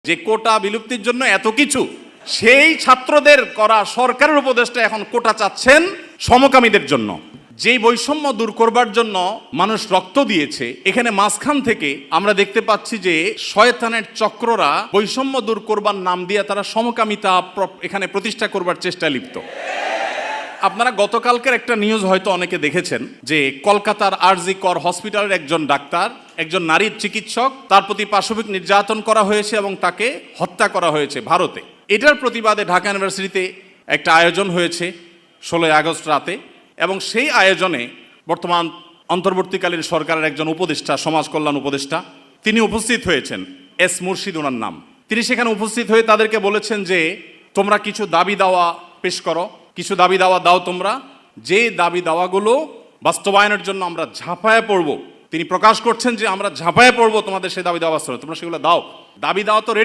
যে কোটা বিলুপ্তির জন্য এত কিছু, সেই ছাত্রদের করা সরকারের উপদেষ্টা এখন কোটা চাচ্ছেন সমকামীদের জন্য। যেই বৈষম্য দূর করবার জন্য মানুষ রক্ত দিয়েছে, এখানে মাঝখান থেকে আমরা দেখতে পাচ্ছি যে শয়তানের চক্ররা বৈষম্য দূর করবার নাম দিয়ে তারা সমকামিতা এখানে প্রতিষ্ঠা করবার চেষ্টায় লিপ্ত। আপনারা গতকালকের একটা নিউজ হয়তো অনেকে দেখেছেন যে কলকাতার আরজি কর হসপিটালের একজন ডাক্তার, একজন নারীর চিকিৎসক, তার প্রতি পাশবিক নির্যাতন করা হয়েছে এবং তাকে হত্যা করা হয়েছে ভারতে। এটার প্রতিবাদে ঢাকা ইউনিভার্সিটিতে একটা আয়োজন হয়েছে 16 আগস্ট রাতে, এবং সেই আয়োজনে বর্তমান অন্তর্বর্তীকালীন সরকারের একজন উপদেষ্টা, সমাজ কল্যাণ উপদেষ্টা, তিনি উপস্থিত হয়েছেন। এস মুর্শিদ ওনার নাম। তিনি সেখানে উপস্থিত হয়ে তাদেরকে বলেছেন যে তোমরা কিছু দাবি দাওয়া পেশ করো, কিছু দাবি দাওয়া দাও তোমরা, যে দাবি দাওয়াগুলো বাস্তবায়নের জন্য আমরা ঝাঁপায়ে পড়ব। তিনি প্রকাশ করছেন যে আমরা ঝাঁপায়ে পড়ব তোমাদের সেই দাবি দাওয়া বাস্তবায়ন, তোমরা সেগুলো দাও, দাবি দাওয়া তো রেডি।